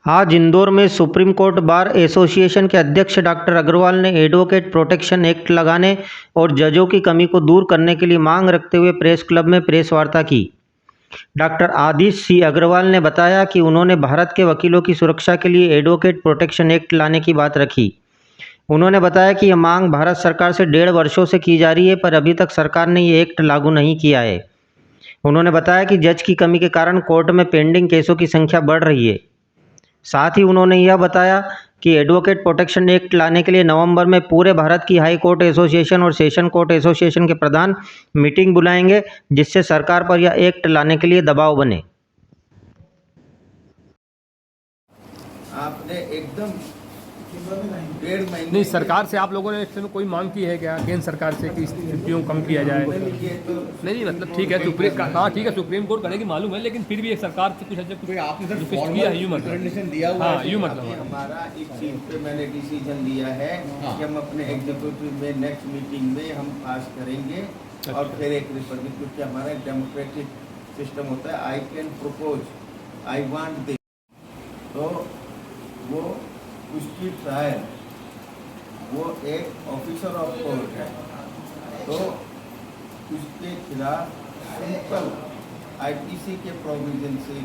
आज इंदौर में supreme court bar association के अध्यक्ष डॉक्टर अग्रवाल ने एडवोकेट प्रोटेक्शन एक्ट लगाने और जजों की कमी को दूर करने के लिए मांग रखते हुए प्रेस क्लब में प्रेस वार्ता की। डॉक्टर आदिश सी अग्रवाल ने बताया कि उन्होंने भारत के वकीलों की सुरक्षा के लिए एडवोकेट प्रोटेक्शन एक्ट लाने की बात रखी। उन्होंने बताया कि यह मांग भारत सरकार से 1.5 वर्षों से की जा रही है, पर अभी तक सरकार ने ये एक्ट लागू नहीं किया है। उन्होंने बताया कि जज की कमी के कारण कोर्ट में पेंडिंग केसों की संख्या बढ़ रही है। साथ ही उन्होंने यह बताया कि एडवोकेट प्रोटेक्शन एक्ट लाने के लिए नवंबर में पूरे भारत की हाई कोर्ट एसोसिएशन और सेशन कोर्ट एसोसिएशन के प्रधान मीटिंग बुलाएंगे, जिससे सरकार पर यह एक्ट लाने के लिए दबाव बने। आपने एकदम 1.5 महीने नहीं, सरकार से आप लोगों ने इसमें कोई मांग की है क्या केंद्र सरकार से कि छुट्टियों कम किया जाए? नहीं मतलब ठीक है, ठीक है, सुप्रीम कोर्ट करेगी मालूम है, लेकिन फिर भी एक सरकार से कुछ आपने सर कुछ किया है, यूँ मतलब रिकमेंडेशन दिया हुआ हाँ, यूँ मतलब हमारा इस चीज पे मैंने डिसीजन लिया है कि हम अपने एग्जीक्यूटिव में नेक्स्ट मीटिंग में हम पास करेंगे और फिर एक रिपोर्ट, क्योंकि हमारा एक डेमोक्रेटिक सिस्टम होता है। I can propose, I want this, तो वो उसकी ट्रायल वो एक ऑफिसर ऑफ कोर्ट है, तो उसके खिलाफ सिंपल आईपीसी के प्रोविजन से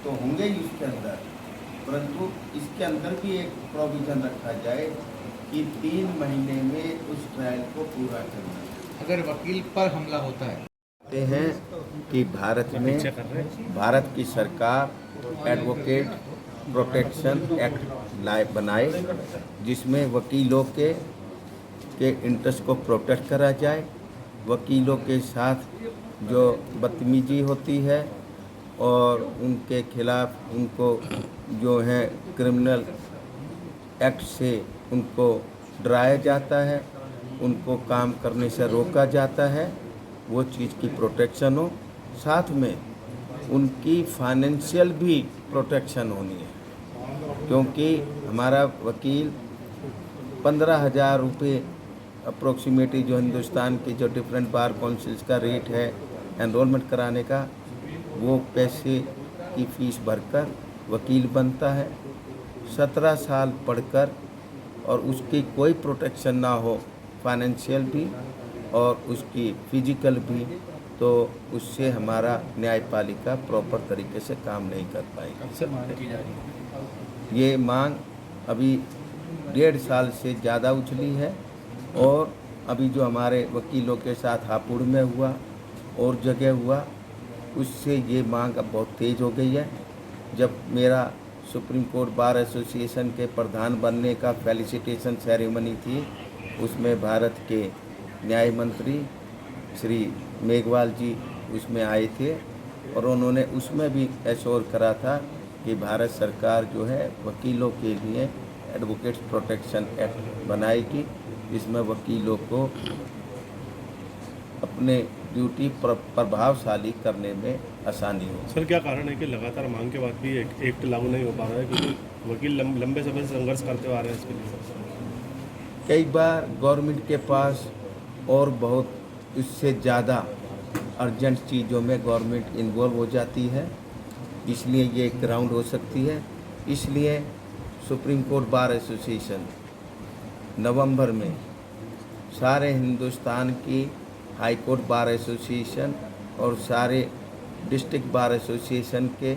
तो होंगे ही उसके अंदर, परंतु इसके अंदर भी एक प्रोविजन रखा जाए कि 3 महीने में उस ट्रायल को पूरा करना। अगर वकील पर हमला होता है कहते हैं कि भारत में भारत की सरकार एडवोकेट प्रोटेक्शन एक्ट बनाए, जिसमें वकीलों के इंटरेस्ट को प्रोटेक्ट करा जाए। वकीलों के साथ जो बदतमीजी होती है और उनके खिलाफ उनको जो है क्रिमिनल एक्ट से उनको डराया जाता है, उनको काम करने से रोका जाता है, वो चीज़ की प्रोटेक्शन हो। साथ में उनकी फाइनेंशियल भी प्रोटेक्शन होनी है, क्योंकि हमारा वकील 15,000 रुपये अप्रोक्सीमेटली जो हिंदुस्तान की जो डिफरेंट बार काउंसिल्स का रेट है एनरोलमेंट कराने का, वो पैसे की फ़ीस भरकर वकील बनता है। 17 साल पढ़कर और उसकी कोई प्रोटेक्शन ना हो, फाइनेंशियल भी और उसकी फिजिकल भी, तो उससे हमारा न्यायपालिका प्रॉपर तरीके से काम नहीं कर पाएगी। ये मांग अभी 1.5 साल से ज़्यादा उछली है, और अभी जो हमारे वकीलों के साथ हापुड़ में हुआ और जगह हुआ, उससे ये मांग अब बहुत तेज़ हो गई है। जब मेरा सुप्रीम कोर्ट बार एसोसिएशन के प्रधान बनने का फेलिसिटेशन सेरेमनी थी, उसमें भारत के न्याय मंत्री श्री मेघवाल जी उसमें आए थे, और उन्होंने उसमें भी एश्योर करा था कि भारत सरकार जो है वकीलों के लिए एडवोकेट्स प्रोटेक्शन एक्ट बनाएगी, जिसमें वकीलों को अपने ड्यूटी प्रभावशाली करने में आसानी हो। सर, क्या कारण है कि लगातार मांग के बाद भी एक एक्ट लागू नहीं हो पा रहा है, क्योंकि वकील लंबे समय से संघर्ष करते आ रहे हैं इसके लिए? कई बार गवर्नमेंट के पास और बहुत इससे ज़्यादा अर्जेंट चीज़ों में गवर्नमेंट इन्वॉल्व हो जाती है, इसलिए ये एक ग्राउंड हो सकती है। इसलिए सुप्रीम कोर्ट बार एसोसिएशन नवंबर में सारे हिंदुस्तान की हाई कोर्ट बार एसोसिएशन और सारे डिस्ट्रिक्ट बार एसोसिएशन के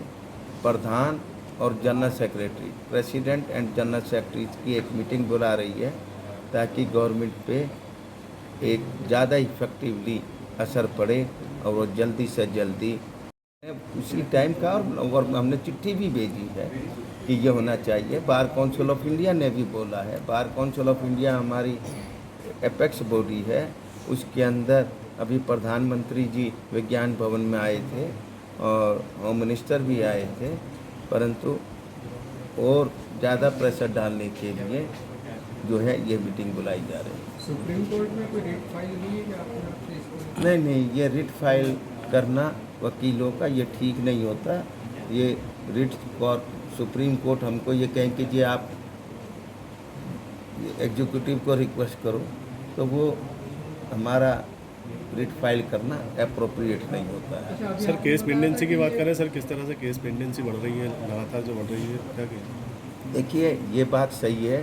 प्रधान और general secretary, president and general secretary की एक मीटिंग बुला रही है, ताकि गवर्नमेंट पे एक ज़्यादा इफेक्टिवली असर पड़े और वो जल्दी से जल्दी उसी टाइम का, और हमने चिट्ठी भी भेजी है कि ये होना चाहिए। बार काउंसिल ऑफ इंडिया ने भी बोला है। बार काउंसिल ऑफ इंडिया हमारी एपेक्स बॉडी है, उसके अंदर अभी प्रधानमंत्री जी विज्ञान भवन में आए थे और होम मिनिस्टर भी आए थे, परंतु और ज़्यादा प्रेशर डालने के लिए जो है ये मीटिंग बुलाई जा रही है। सुप्रीम कोर्ट में कोई रिट फाइल हुई है क्या? नहीं, ये रिट फाइल करना वकीलों का ये ठीक नहीं होता। ये रिट सुप्रीम कोर्ट हमको ये कहें कि जी आप एग्जीक्यूटिव को रिक्वेस्ट करो, तो वो हमारा रिट फाइल करना अप्रोप्रिएट नहीं होता है। अच्छा अभी सर आप- केस पेंडेंसी की बात करें सर, किस तरह से केस पेंडेंसी बढ़ रही है, लगातार जो बढ़ रही है, क्या कहें? देखिए, ये बात सही है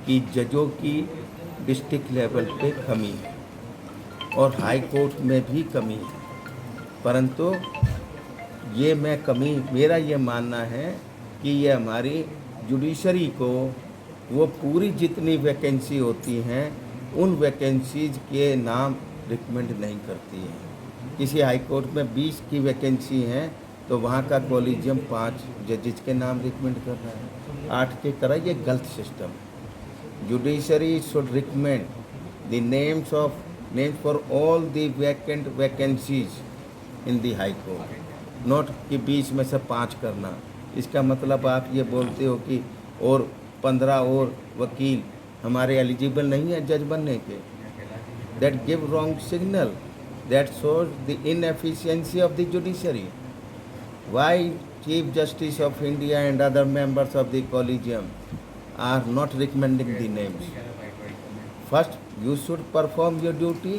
कि जजों की डिस्ट्रिक्ट लेवल पे कमी है और हाई कोर्ट में भी कमी है, परंतु ये मेरा ये मानना है कि ये हमारी जुडिशरी को वो पूरी जितनी वैकेंसी होती हैं उन वैकेंसीज के नाम रिकमेंड नहीं करती है। किसी हाई कोर्ट में 20 की वैकेंसी है तो वहाँ का कॉलेजियम 5 जजेज के नाम रिकमेंड कर रहा है, 8 के करा। ये गलत सिस्टम है। Judiciary should recommend the names for all the vacant vacancies in the high court, not कि 20 में से 5 करना। इसका मतलब आप ये बोलते हो कि और 15 और वकील हमारे एलिजिबल नहीं है जज बनने के। That give wrong signal, that shows the inefficiency of the judiciary. Why chief justice of India and other members of the collegium are not recommending the names? First, you should perform your duty,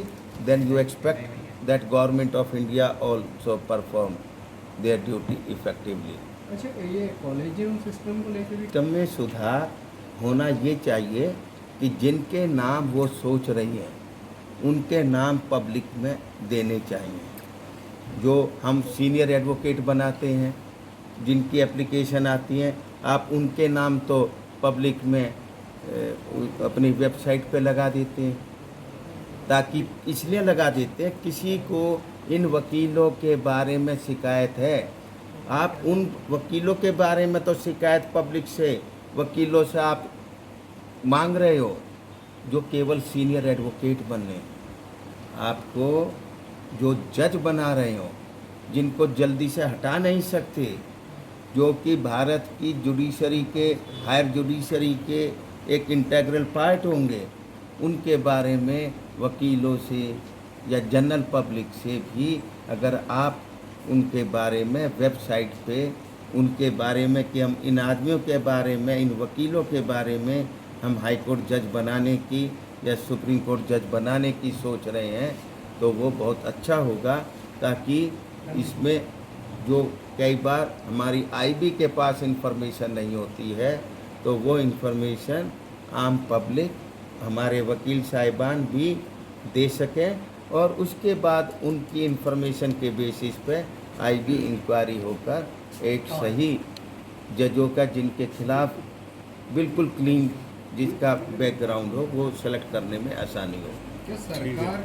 then you expect that government of India also perform their duty effectively. अच्छा ये collegium system को लेकर भी system में सुधार होना ये चाहिए कि जिनके नाम वो सोच रही हैं उनके नाम पब्लिक में देने चाहिए। जो हम सीनियर एडवोकेट बनाते हैं, जिनकी एप्लीकेशन आती हैं, आप उनके नाम तो पब्लिक में अपनी वेबसाइट पे लगा देते हैं, ताकि इसलिए लगा देते हैं किसी को इन वकीलों के बारे में शिकायत है। आप उन वकीलों के बारे में तो शिकायत पब्लिक से, वकीलों से आप मांग रहे हो जो केवल सीनियर एडवोकेट बनने। आपको जो जज बना रहे हो, जिनको जल्दी से हटा नहीं सकते, जो कि भारत की जुडिशरी के, हायर जुडिशरी के एक इंटीग्रल पार्ट होंगे, उनके बारे में वकीलों से या जनरल पब्लिक से भी अगर आप उनके बारे में वेबसाइट पे उनके बारे में कि हम इन आदमियों के बारे में, इन वकीलों के बारे में हम हाई कोर्ट जज बनाने की या सुप्रीम कोर्ट जज बनाने की सोच रहे हैं, तो वो बहुत अच्छा होगा। ताकि इसमें जो कई बार हमारी आईबी के पास इंफॉर्मेशन नहीं होती है, तो वो इंफॉर्मेशन आम पब्लिक, हमारे वकील साहिबान भी दे सकें और उसके बाद उनकी इंफॉर्मेशन के बेसिस पे आईबी इंक्वायरी होकर एक सही जजों का, जिनके खिलाफ बिल्कुल क्लीन, जिसका बैकग्राउंड हो, वो सेलेक्ट करने में आसानी हो। क्या सरकार